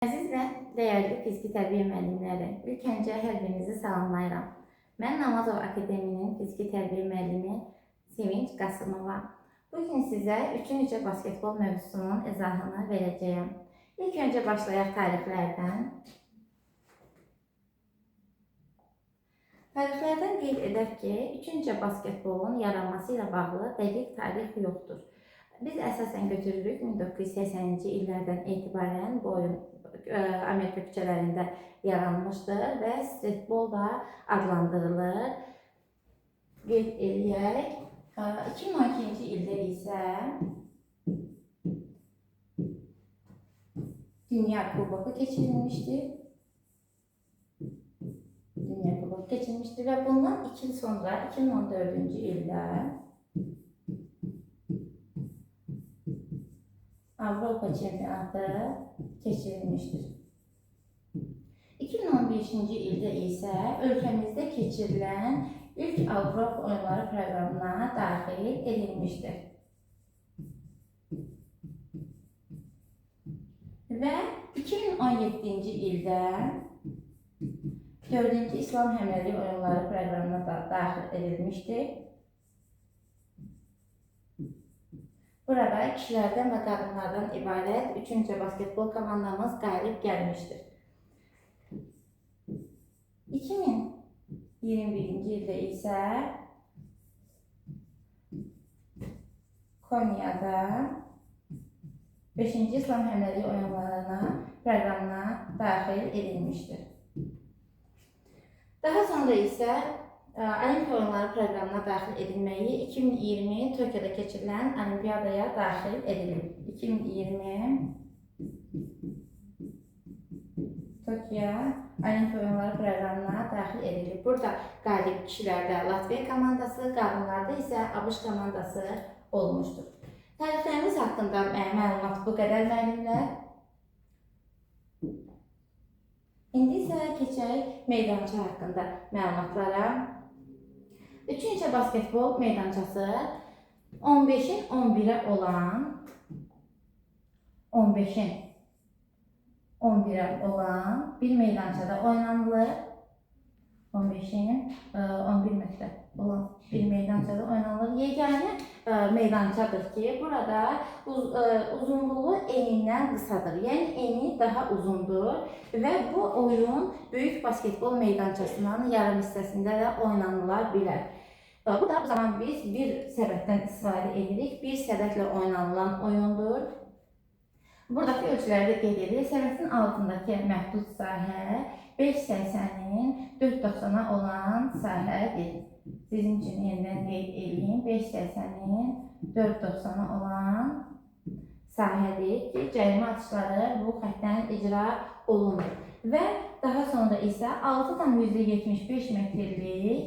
Əziz və dəyərli fiziki tərbiyə müəllimləri, ilk öncə hər birinizi salamlayıram. Mən Namazov Akademinin fiziki tərbiyə müəllimi Sevinç Qasımova. Bugün sizə 3-cü basketbol mövzusunun izahını verəcəyəm. İlk öncə başlayaq tarixlərdən. Tarixlərdən qeyd edək ki, 3-cü basketbolun yaranması ilə bağlı dəqiq tarix yoxdur. Biz əsasən götürürük 1980-ci illərdən etibarən bu oyun Amerika küçələrində yaranmışdır və streetbol da adlandırılır. Qeyd edək. 2012-ci ildə isə Dünya Kuboku keçirilmişdir. Və bundan 2 il sonra 2014-cü ildə Avropa çempionatı keçirilmişdir. 2015-ci ildə isə ölkəmizdə keçirilən ilk Avropa oyunları proqramına daxil edilmişdir. Və 2017-ci ildə 4-cü İslam həmrəylik oyunları proqramına da daxil edilmişdir. Burada kişilərdən və qadınlardan ibarət 3-cü basketbol komandamız qalib gəlmişdir. 2021-ci ildə isə Konya'da 5-ci İslam həmrəylik oyunlarına proqramına daxil edilmişdir. Daha sonra isə Olimpiya oyunları proqramına daxil edilməyi 2020 Tokyoda keçirilən Olimpiyadaya daxil edilib. 2020 Tokyo Olimpiya oyunları proqramına daxil edilib. Burada qalib kişilərdə Latviya komandası, qadınlarda isə ABŞ komandası olmuşdur. Tarixlərimiz haqqında məlumat bu qədər müəllimlər. İndi isə keçək meydança haqqında məlumatlara. 3-cü basketbol meydançası 15-in 11-ə olan bir meydançada oynanılır. 15-in 11 metrə olan bir meydançada oynanılır. Yeganə meydançadır ki, burada uzunluğu enindən qısadır. Yəni eni daha uzundur və bu oyun böyük basketbol meydançasının yarım hissəsində də oynanıla bilər. Bu zaman biz bir səbətdən istifadə edirik. Bir səbətlə oynanılan oyundur. Buradakı ölçüləri qeyd edirik. Səbətin altındakı məhdud sahə 580-in 490-a olan sahədir. Sizin üçün yenidən qeyd edeyim. 580-in 490-a olan sahədir ki, cərimə atışları bu xəttdən icra olunur. Və daha sonra isə 6,75 metrlik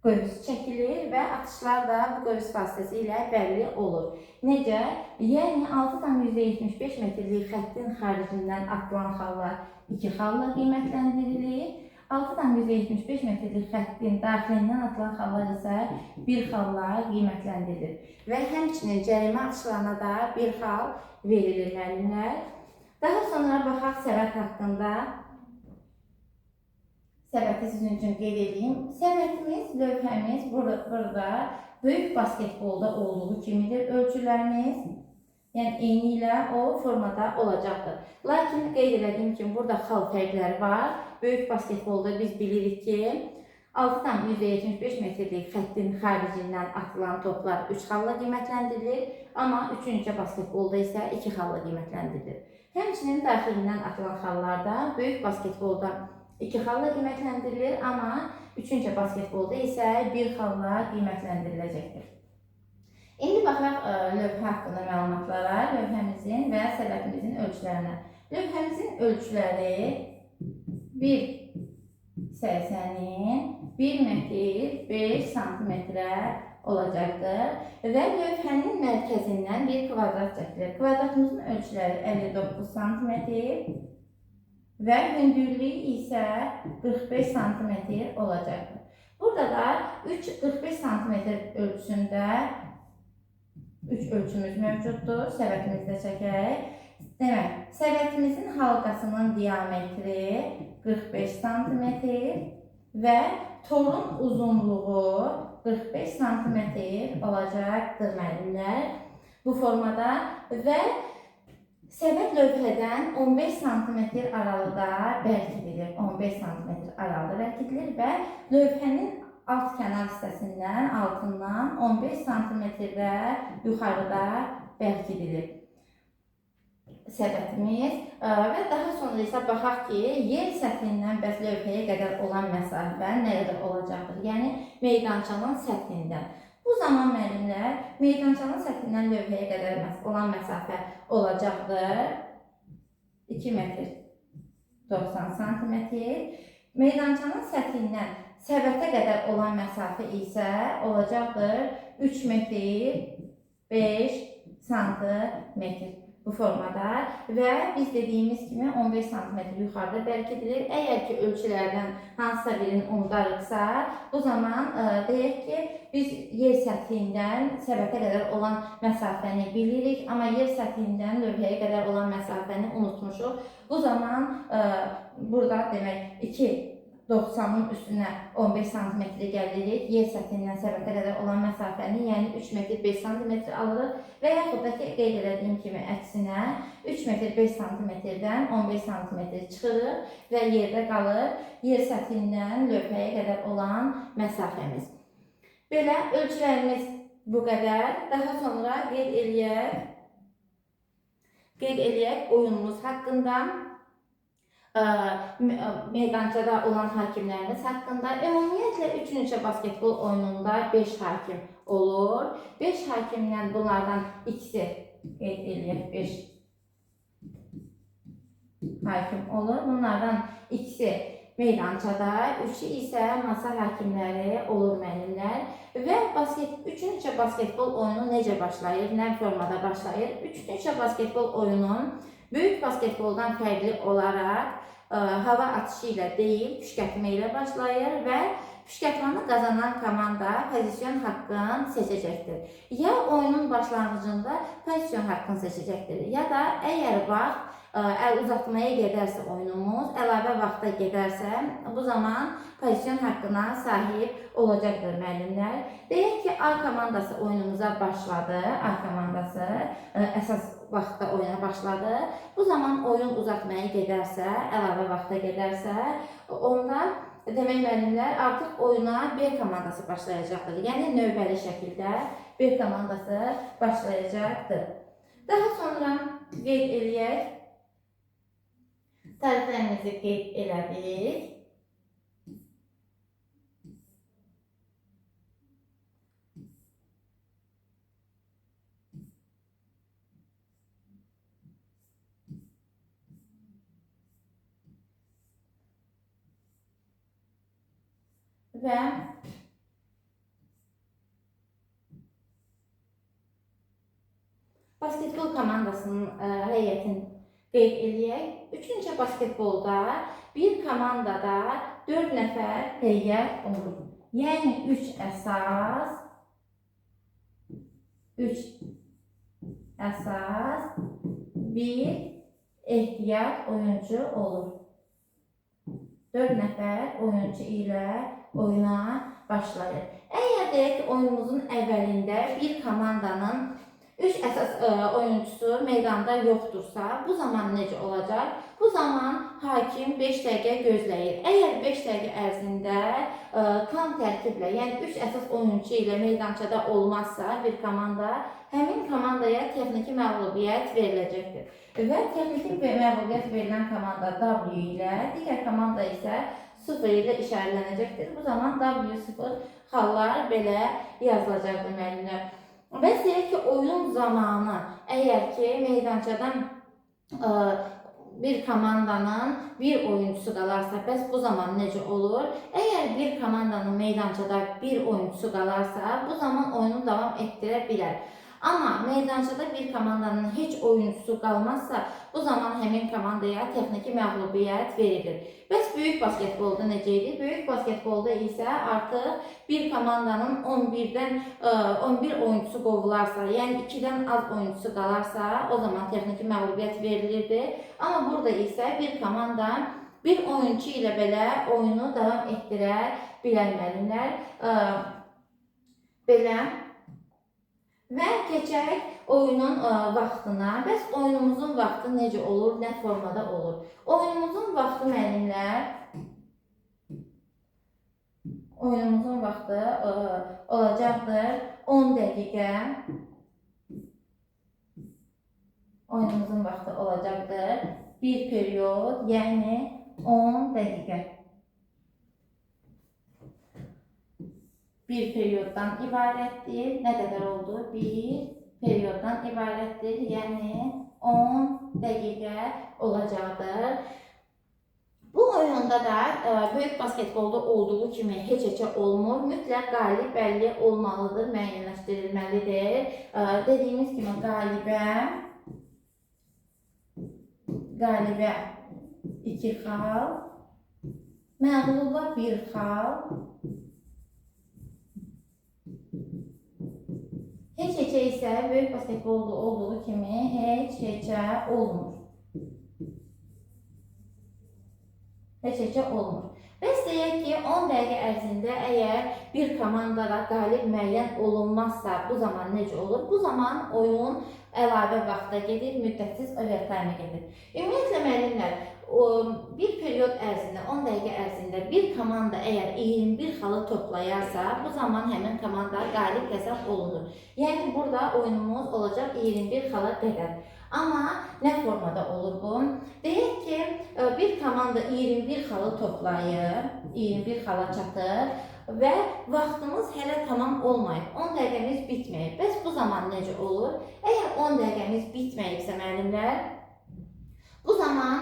qövs çəkilir və atışlar da bu qövs vasitəsilə bəlli olur. Necə? Yəni 6,75 metrlik xəttin xaricindən atılan xallar 2 xalla qiymətləndirilir. 6,75 metrlik xəttin daxilindən atılan xallar isə 1 xalla qiymətləndirilir. Və həmçinin cərimə atışlarına da 1 xal verilir müəllimlər. Daha sonra baxaq səbət haqqında. Səbəti sizin üçün qeyd edeyim. Səbətimiz, lövhəmiz burada böyük basketbolda olduğu kimidir. Ölçülərimiz, yəni eyni ilə o formada olacaqdır. Lakin qeyd edədiyim kimi burada xal fərqləri var. Böyük basketbolda biz bilirik ki, 6,75 metrlik xəttin xaricindən atılan toplar 3 xalla qiymətləndirilir. Amma 3-cü basketbolda isə 2 xalla qiymətləndirilir. Həmçinin daxilindən atılan xallarda böyük basketbolda 2 xalla qiymətləndirilir, amma 3-cü basketbolda isə 1 xalla qiymətləndiriləcəkdir. İndi baxaq lövhə haqqında məlumatlara, lövhəmizin və səbətimizin ölçülərinə. Lövhəmizin ölçüləri 1,80-in 1 metr 5 santimetrə olacaqdır və lövhənin mərkəzindən bir kvadrat çəkilir. Kvadratımızın ölçüləri 59 santimetr və hündürlüyü isə 45 santimetr olacaqdır. Burada da 45 santimetr ölçüsündə 3 ölçümüz mövcuddur. Səbətimizdə çəkək. Demək, səbətimizin halqasının diametri 45 cm və torun uzunluğu 45 cm olacaqdır müəllimlər bu formada və səbət lövhədən 15 cm aralıda bərkidilir. 15 cm aralıda bərkidilir və lövhənin alt kənar hissəsindən, altından 15 cm-də yuxarıda bərkidilir səbətimiz və daha sonra isə baxaq ki, yer səthindən bəs lövhəyə qədər olan məsafə nə qədər olacaqdır? Yəni, meydançanın səthindən. Bu zaman müəllimlər, meydançanın səthindən lövhəyə qədər olan məsafə olacaqdır 2 metr 90 cm. Meydançanın səthindən səbətə qədər olan məsafə isə olacaqdır 3 metr 5 cm. Bu formada və biz dediyimiz kimi 15 cm yuxarıda bərkidilir. Əgər ki, ölçülərdən hansısa birini unudarıqsa, bu zaman deyək ki, biz yer səthindən səbətə qədər olan məsafəni bilirik, amma yer səthindən lövhəyə qədər olan məsafəni unutmuşuq. Bu zaman burada demək 90-ın üstünə 15 cm gəlirik, yer səthindən səbətə qədər olan məsafəni, yəni 3 metr 5 cm alırıq və yaxud da ki, qeyd edədiyim kimi əksinə 3 metr 5 cm-dən 15 cm çıxırıq və yerdə qalır yer səthindən lövhəyə qədər olan məsafəmiz. Belə ölçülərimiz bu qədər. Daha sonra qeyd eləyək oyunumuz haqqında. Meydançada olan hakimlərimiz haqqında. Ümumiyyətlə 3 basketbol oyununda 5 hakim olur. 5 hakimdən bunlardan ikisi qeyd eləyək 5 hakim olur. Bunlardan ikisi meydançada, 3-ü isə masa hakimləri olur müəllimlər. Və 3 basketbol oyunu necə başlayır, nə formada başlayır? 3 basketbol oyunu böyük basketboldan fərqli olaraq hava atışı ilə deyil, püşkətmə ilə başlayır və püşkətmanı qazanan komanda pozisyon haqqını seçəcəkdir. Ya oyunun başlanğıcında pozisyon haqqını seçəcəkdir, ya da əgər vaxt əl uzatmaya gedərsə oyunumuz, əlavə vaxta gedərsə, bu zaman pozisyon haqqına sahib olacaqdır müəllimlər. Deyək ki, A komandası oyunumuza başladı, A komandası əsas vaxtda oyuna başladı. Bu zaman oyun uzatmaya gedərsə, əlavə vaxta gedərsə, onda demək müəllimlər artıq oyuna B komandası başlayacaqdır. Yəni növbəli şəkildə B komandası başlayacaqdır. Daha sonra qeyd eləyək. Tərəflərimizi qeyd elədik. Və basketbol komandasının heyətini qeyd eləyək. 3 basketbolda bir komandada 4 nəfər heyət olur. Yəni 3 əsas, 1 ehtiyat oyuncu olur. 4 nəfər oyuncu ilə oyuna başlayır. Əgər deyək ki, oyunumuzun əvvəlində bir komandanın 3 əsas oyuncusu meydanda yoxdursa, bu zaman necə olacaq? Bu zaman hakim 5 dəqiqə gözləyir. Əgər 5 dəqiqə ərzində tam tərkiblə, yəni 3 əsas oyuncu ilə meydançada olmazsa bir komanda, həmin komandaya texniki məğlubiyyət veriləcəkdir. Və texniki məğlubiyyət verilən komanda W ilə, digər komanda isə 0 ilə işarələnəcəkdir. Bu zaman W0 xallar belə yazılacaqdır müəllimlər. Bəs deyək ki, oyun zamanı əgər ki, meydançadan bir komandanın bir oyuncusu qalarsa, bəs bu zaman necə olur? Əgər bir komandanın meydançada bir oyuncusu qalarsa, bu zaman oyunu davam etdirə bilər. Amma meydançada bir komandanın heç oyuncusu qalmazsa, bu zaman həmin komandaya texniki məğlubiyyət verilir. Bəs böyük basketbolda necə idi? Böyük basketbolda isə artıq bir komandanın 11 oyuncusu qovularsa, yəni 2-dən az oyuncusu qalarsa, o zaman texniki məğlubiyyət verilirdi. Amma burada isə bir komanda bir oyuncu ilə belə oyunu davam etdirə bilər müəllimlər. Belə və keçək oyunun vaxtına. Bəs oyunumuzun vaxtı necə olur, nə formada olur? Oyunumuzun vaxtı müəllimlər, oyunumuzun vaxtı olacaqdır 10 dəqiqə. Oyunumuzun vaxtı olacaqdır bir period, yəni 10 dəqiqə. Bir perioddan ibarətdir. Nə qədər oldu? Bir perioddan ibarətdir. Yəni 10 dəqiqə olacaqdır. Bu oyunda da böyük basketbolda olduğu kimi heç-heçə olmur. Mütləq qalib bəlli olmalıdır, müəyyənləşdirilməlidir. Dediyimiz kimi qalibə 2 xal, məğluba 1 xal, heç-heçə isə böyük basketbolda olduğu kimi heç-heçə olmur. Heç-heçə olmur. Bəs deyək ki, 10 dəqiqə ərzində əgər bir komandada qalib müəyyən olunmazsa, bu zaman necə olur? Bu zaman oyun əlavə vaxta gedir, müddətsiz overtime gedir. Ümumiyyətlə müəllimlər, bir period ərzində, 10 dəqiqə ərzində bir komanda əgər 21 xalı toplayarsa, bu zaman həmin komanda qalib hesab olunur. Yəni burada oyunumuz olacaq 21 xala qədər. Amma nə formada olur bu? Deyək ki, bir komanda 21 xalı toplayır, 21 xala çatır və vaxtımız hələ tamam olmayıb, 10 dəqiqəmiz bitməyib. Bəs bu zaman necə olur? Əgər 10 dəqiqəmiz bitməyibsə müəllimlər, bu zaman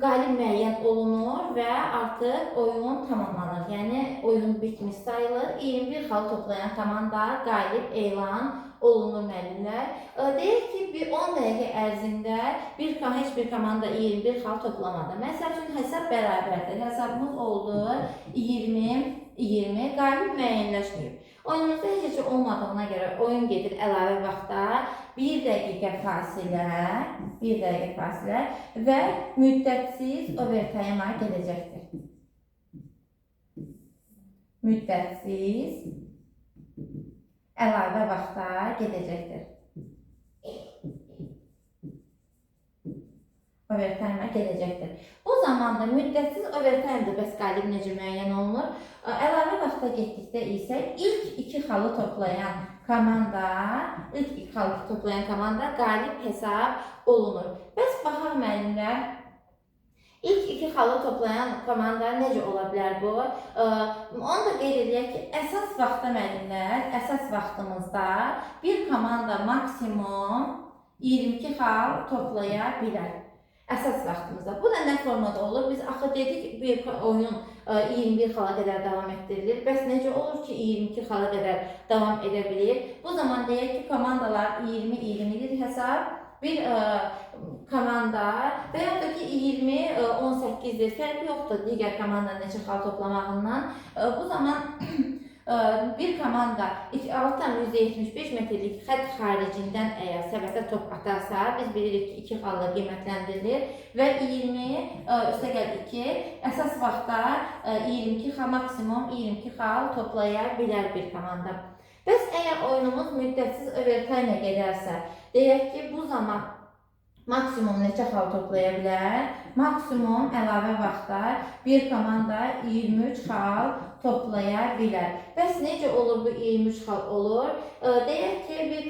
qalib müəyyən olunur və artıq oyun tamamlanır. Yəni oyun bitmiş sayılır. 21 xal toplayan komanda qalib elan olunur müəllimlər. Deyək ki, 10 dəqiqə ərzində heç bir komanda 21 xal toplamadı. Məsəl üçün hesab bərabərdir. Hesabımız oldu 20, qalib müəyyənləşməyib. Oyunumuzda heç olmadığına görə oyun gedir əlavə vaxta 1 dəqiqə fasilə və müddətsiz overtime gedəcəkdir. Müddətsiz əlavə vaxta gedəcəkdir. Overtime gedəcəkdir. Bu zamanda müddətsiz overtime-də bəs qalib necə müəyyən olunur? Əlavə vaxta getdikdə isə ilk 2 xalı toplayan komanda qalib hesab olunur. Bəs baxaq müəllimlər, ilk 2 xalı toplayan komanda necə ola bilər bu? Onu da qeyd edək ki, əsas vaxtda müəllimlər, əsas vaxtımızda bir komanda maksimum 22 xal toplaya bilər. Əsas vaxtımızda. Bu da nə formada olur? Biz axı dedik bir oyun 21 xala qədər davam etdirilir. Bəs necə olur ki 22 xala qədər davam edə bilir? Bu zaman deyək ki, komandalar 20-20-dir hesab. Bir komanda və ya da ki 20-18-dir. Fərqi yoxdur digər komanda neçə xal toplamağından. Bu zaman bir komanda altdan %75 metrlik xətt xaricindən əgər səbətə top atarsa, biz bilirik ki 2 xalla qiymətləndirilir və 2 əsas vaxtda 22 xal, maksimum 22 xal toplaya bilər bir komanda. Bəs əgər oyunumuz müddətsiz overtime gedərsə, deyək ki, bu zaman maksimum neçə xal toplaya bilər? Maksimum əlavə vaxtda bir komanda 23 xal toplaya bilər. Bəs necə olur bu 23 xal olur? Deyək ki, bir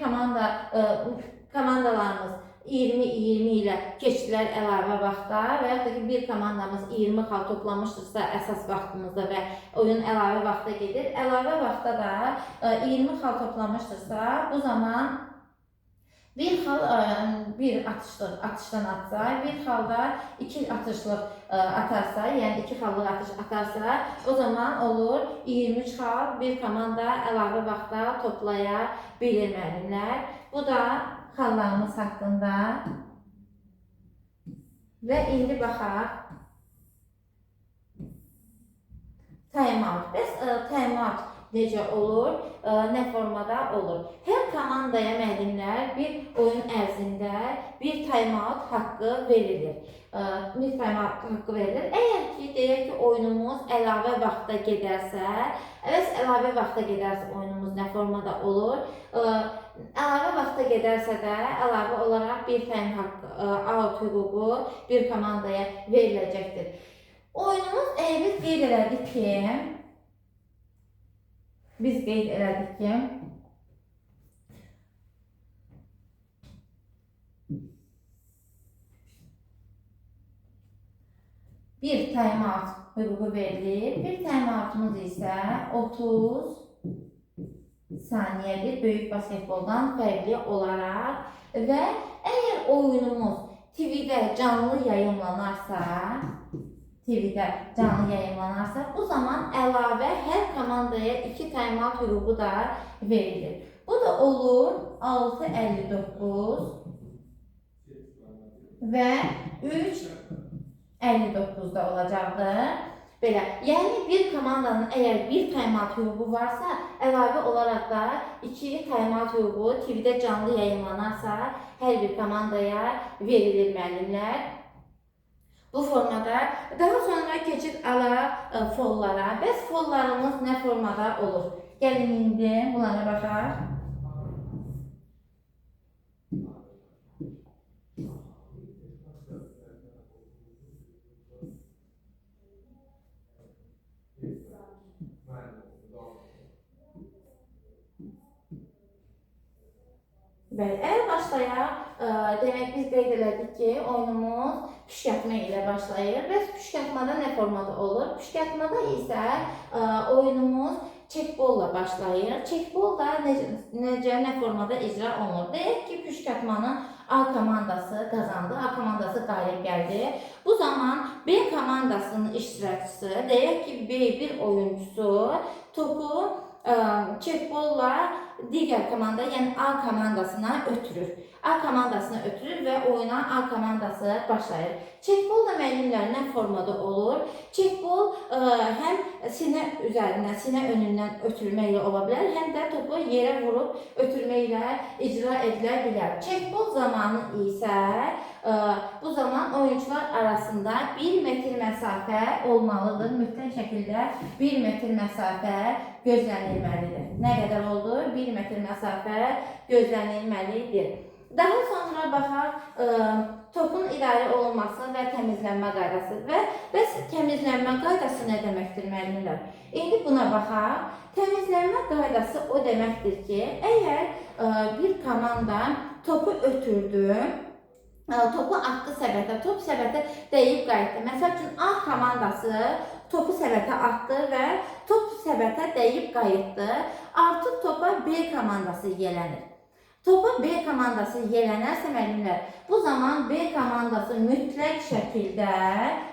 komandalarımız 20-20 ilə keçdilər əlavə vaxtda və ya da ki, bir komandamız 20 xal toplamışdırsa əsas vaxtımızda və oyun əlavə vaxta gedir. Əlavə vaxtda da 20 xal toplamışdırsa, bu zaman bir xal bir atışdan atsa, bir xalda 2 atışlıq atarsa, yəni 2 xallıq atış atarsa, o zaman olur 23 xal bir komanda əlavə vaxtda toplaya bilir müəllimlər. Bu da xallarımız haqqında Və indi baxaq time-out. Bəs time-out necə olur, nə formada olur? Hər komandaya müəllimlər bir oyun ərzində bir time-out haqqı verilir. Bir time-out haqqı verilir. Əgər ki, deyək ki, oyunumuz əlavə vaxta gedərsə, əlavə vaxta gedərsə oyunumuz nə formada olur? Əlavə vaxta gedərsə də əlavə olaraq bir time-out hüququ bir komandaya veriləcəkdir. Oyunumuz biz qeyd elədik ki, bir time-out hüququ verilir. Bir time-outumuz isə 30 saniyədir böyük basketboldan fərqli olaraq və əgər oyunumuz TV-də canlı yayımlanarsa, bu zaman əlavə hər komandaya 2 time-out hüququ da verilir. Bu da olur 6:59 və 3:59-da olacaqdır. Belə, yəni bir komandanın əgər bir time-out hüququ varsa, əlavə olaraq da 2 time-out hüququ TV-də canlı yayımlanarsa, hər bir komandaya verilir müəllimlər. Bu formada daha sonra keçid alaq follara. Bəs follarımız nə formada olur? Gəlin indi bunlara baxaq. Bəli, əgər başlayaq, demək biz qeyd elədik ki, oyunumuz püşkətmə ilə başlayır. Bəs püşkətmədə nə formada olur? Püşkətmədə isə oyunumuz çekbolla başlayır. Çekbol da nə formada icra olunur? Deyək ki, püşkətmanın A komandası qazandı, A komandası qalib gəldi. Bu zaman B komandasının iştirakçısı, deyək ki, B1 oyuncusu topu çekbolla digər komanda, yəni A komandasına ötürür. A komandasına ötürür və oyuna A komandası başlayır. Çekbol da müəllimlər nə formada olur? Çekbol həm sinə üzərindən, sinə önündən ötürməklə ola bilər, həm də topu yerə vurub ötürməklə icra edilə bilər. Çekbol zamanı isə bu zaman oyuncular arasında 1 metr məsafə olmalıdır. Mütləq şəkildə 1 metr məsafə gözlənilməlidir. Nə qədər oldu? 1 metr məsafə gözlənilməlidir. Daha sonra baxaq topun idarə olunması və təmizlənmə qaydası. Bəs təmizlənmə qaydası nə deməkdir müəllimlər? İndi buna baxaq. Təmizlənmə qaydası o deməkdir ki, əgər bir komanda topu ötürdü, topu atdı səbətə, top səbətə dəyib qayıtdı. Məsəl üçün A komandası topu səbətə atdı və top səbətə dəyib qayıtdı. Artıq topa B komandası yelənir. Topa B komandası yelənərsə müəllimlər, bu zaman B komandası mütləq şəkildə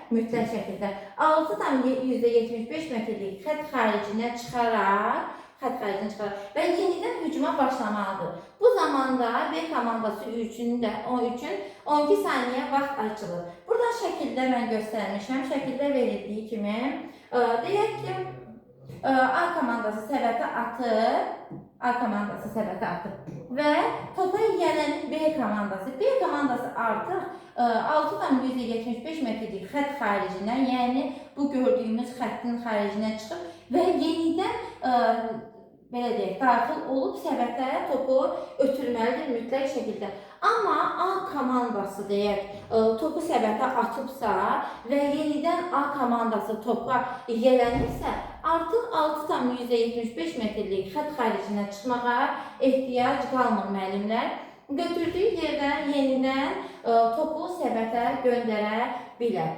6,75 metrlik xətt xaricinə çıxaraq və yenidən hücuma başlamalıdır. Bu zamanda B komandası üçün 12 saniyə vaxt açılır. Burada şəkildə mən göstərmişəm. Şəkildə verildiyi kimi deyək ki, A komandası səbətə atıb və topa yelənir B komandası. B komandası artıq 6,75 metrlik xətt xaricindən, yəni bu gördüyümüz xəttin xaricinə çıxıb və yenidən belə deyək, daxil olub səbətə topu ötürməlidir mütləq şəkildə. Amma A komandası deyək, topu səbətə atıbsa və yenidən A komandası topa yelənirsə, artıq 6,75 metrlik xətt xaricinə çıxmağa ehtiyac qalmır müəllimlər. Götürdüyü yerdən yenidən topu səbətə göndərə bilər.